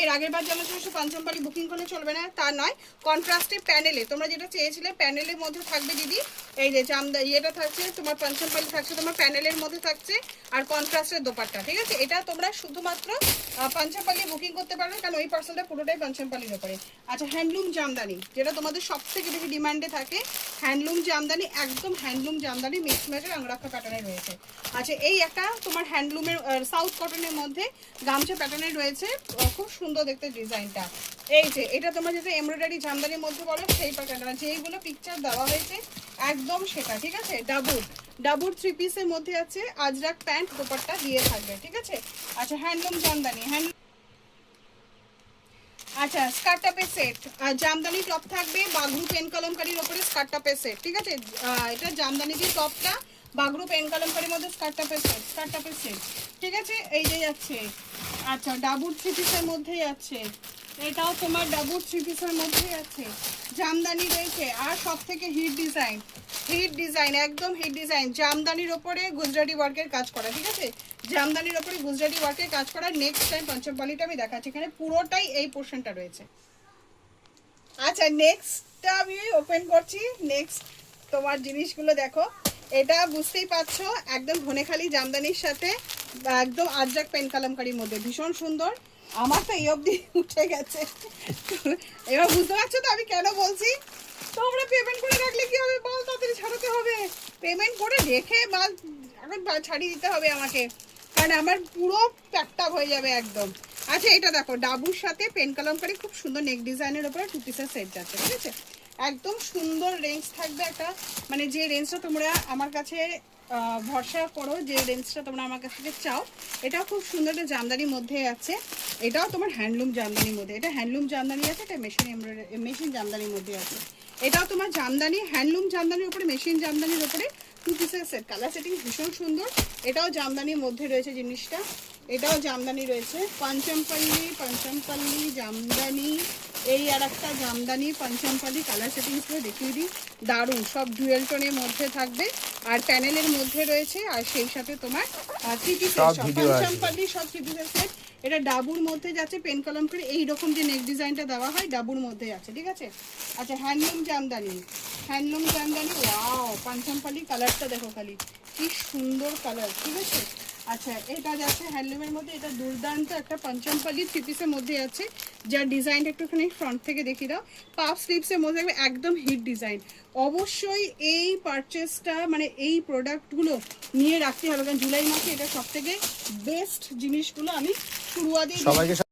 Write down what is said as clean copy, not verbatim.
এর আগের বার যেমন তুমি পাঞ্চমপালি বুকিং করলে চলবে না তা নয়, কন্ট্রাস্টে প্যানেলে তোমরা যেটা চেয়েছিলে প্যানেলের মধ্যে থাকবে দিদি। এই যে ইয়েটা থাকছে তোমার পাঞ্চমপালি থাকছে তোমার প্যানেলের মধ্যে থাকছে, আর কন্ট্রাস্টের দোপাট্টা, ঠিক আছে। এটা তোমরা শুধুমাত্র পাঞ্চমপালি বুকিং করতে পারবে, কারণ ওই পার্সেলটা পুরোটাই পাঞ্চমপালির ওপরে। আচ্ছা, হ্যান্ডলুম জামদানি যেটা তোমাদের সব থেকে বেশি ডিমান্ডে থাকে, হ্যান্ডলুম জামদানি, একদম হ্যান্ডলুম জামদানি মিক্স ম্যাচের আংরাক্ষা প্যাটার্নে রয়েছে। আচ্ছা, এই একটা তোমার হ্যান্ডলুমের সাউথ কটনের মধ্যে গামছা প্যাটার্নে রয়েছে, খুব সুন্দর দেখতে ডিজাইনটা। এই যে এটা তোমরা যেটা এমব্রয়ডারি জামদানির মধ্যে বলো সেই প্যাটার্নটা, যেইগুলো পিকচার দেওয়া হয়েছে একদম সেটা, ঠিক আছে। ডাবুর 3 পিসের মধ্যে আছে, আজরাক প্যান্ট দোপাট্টা দিয়ে থাকবে, ঠিক আছে। আচ্ছা, হ্যান্ডলুম জামদানি, আচ্ছা স্কার্ট টপের সেট, জামদানি টপ থাকবে বাগরু পেন কলমকারীর ওপরে স্কার্ট টপের সেট, ঠিক আছে। এটা জামদানি দিয়ে টপটা, বাগরু পেন কলমকারীর মধ্যে স্কার্ট টপের সেট, ঠিক আছে। এই যে যাচ্ছে, আচ্ছা ডাবুর 3 পিসের মধ্যেই আছে, এটাও তোমার ডাবুর 3 পিসের মধ্যেই আছে, জামদানি রয়েছে। আর সব থেকে হিট ডিজাইন একদম হিট ডিজাইন, জামদানির ওপরে গুজরাটি ওয়ার্কের কাজ করা, ঠিক আছে। জামদানির ওপরে গুজরাটি ওয়ার্কের কাজ করা। নেক্সট টাইম পঞ্চমপালিটা আমি দেখাচ্ছি, এখানে পুরোটাই এই পোর্শনটা রয়েছে। আচ্ছা, নেক্সটটা আমি ওপেন করছি। নেক্সট তোমার জিনিসগুলো দেখো, এটা বুঝতেই পারছো একদম ধনেখালি জামদানির সাথে একদম আজরাক পেন কালামকারির মধ্যে, ভীষণ সুন্দর। আমার তো এই অবধি উঠে গেছে, এবার বুঝতে পারছো তো আমি কেন বলছি। তোমরা পেমেন্ট করে রাখলে কি হবে, মাল তাড়াতাড়ি ছাড়াতে হবে, পেমেন্ট করে রেখে মাল এখন ছাড়িয়ে দিতে হবে আমাকে, কারণ আমার পুরো প্যাকটা হয়ে যাবে একদম। আচ্ছা, এটা দেখো ডাবুর সাথে পেন কলমকারি, খুব সুন্দর নেক ডিজাইনের উপরে 2 পিসের সেট যাচ্ছে, ঠিক আছে। একদম সুন্দর রেঞ্জ থাকবে একটা, মানে যে রেঞ্জটা তোমরা আমার কাছে ভরসা করো, যে রেঞ্জটা তোমরা আমার কাছ থেকে চাও, এটাও খুব সুন্দর একটা জামদানির মধ্যে আছে। এটাও তোমার হ্যান্ডলুম জামদানির মধ্যে, এটা হ্যান্ডলুম জামদানি আছে, এটা মেশিন জামদানির মধ্যে আছে। এটাও তোমার জামদানি, হ্যান্ডলুম জামদানির উপরে মেশিন জামদানির উপরে 2 পিসের সেট, কালার সেটিং ভীষণ সুন্দর। এটাও জামদানির মধ্যে রয়েছে জিনিসটা, এটাও জামদানি রয়েছে। পঞ্চমপল্লী জামদানি, এই আর একটা জামদানি পঞ্চমপল্লী, কালার সেটিংস করে দেখিয়ে দিই, দারুণ, সব ডুয়েল টোনের মধ্যে থাকবে আর প্যানেলের মধ্যে রয়েছে, আর সেই সাথে তোমার 3 পিসের পঞ্চমপল্লী সব 3 পিসের সেট। এটা ডাবুর মধ্যে যাচ্ছে, পেন কলম করে এইরকম যে নেক ডিজাইনটা দেওয়া হয় ডাবুর মধ্যে আছে, ঠিক আছে। আচ্ছা, হ্যান্ডলুম জামদানি, ওয়াও, পঞ্চমপল্লী কালারটা দেখো খালি কি সুন্দর কালার, ঠিক আছে। আচ্ছা, এটা যাচ্ছে হ্যান্ডলুমের মধ্যে, এটা দুর্দান্ত একটা পঞ্চমপল্লী 3 পিসের মধ্যে আছে, যার ডিজাইনটা একটুখানি ফ্রন্ট থেকে দেখিয়ে দাও, পাফ স্লিভসের মধ্যে একদম হিট ডিজাইন। অবশ্যই এই পারচেসটা মানে এই প্রোডাক্টগুলো নিয়ে রাখতে হবে, কারণ জুলাই মাসে এটা সব থেকে বেস্ট জিনিসগুলো আমি শুরুয়াতেই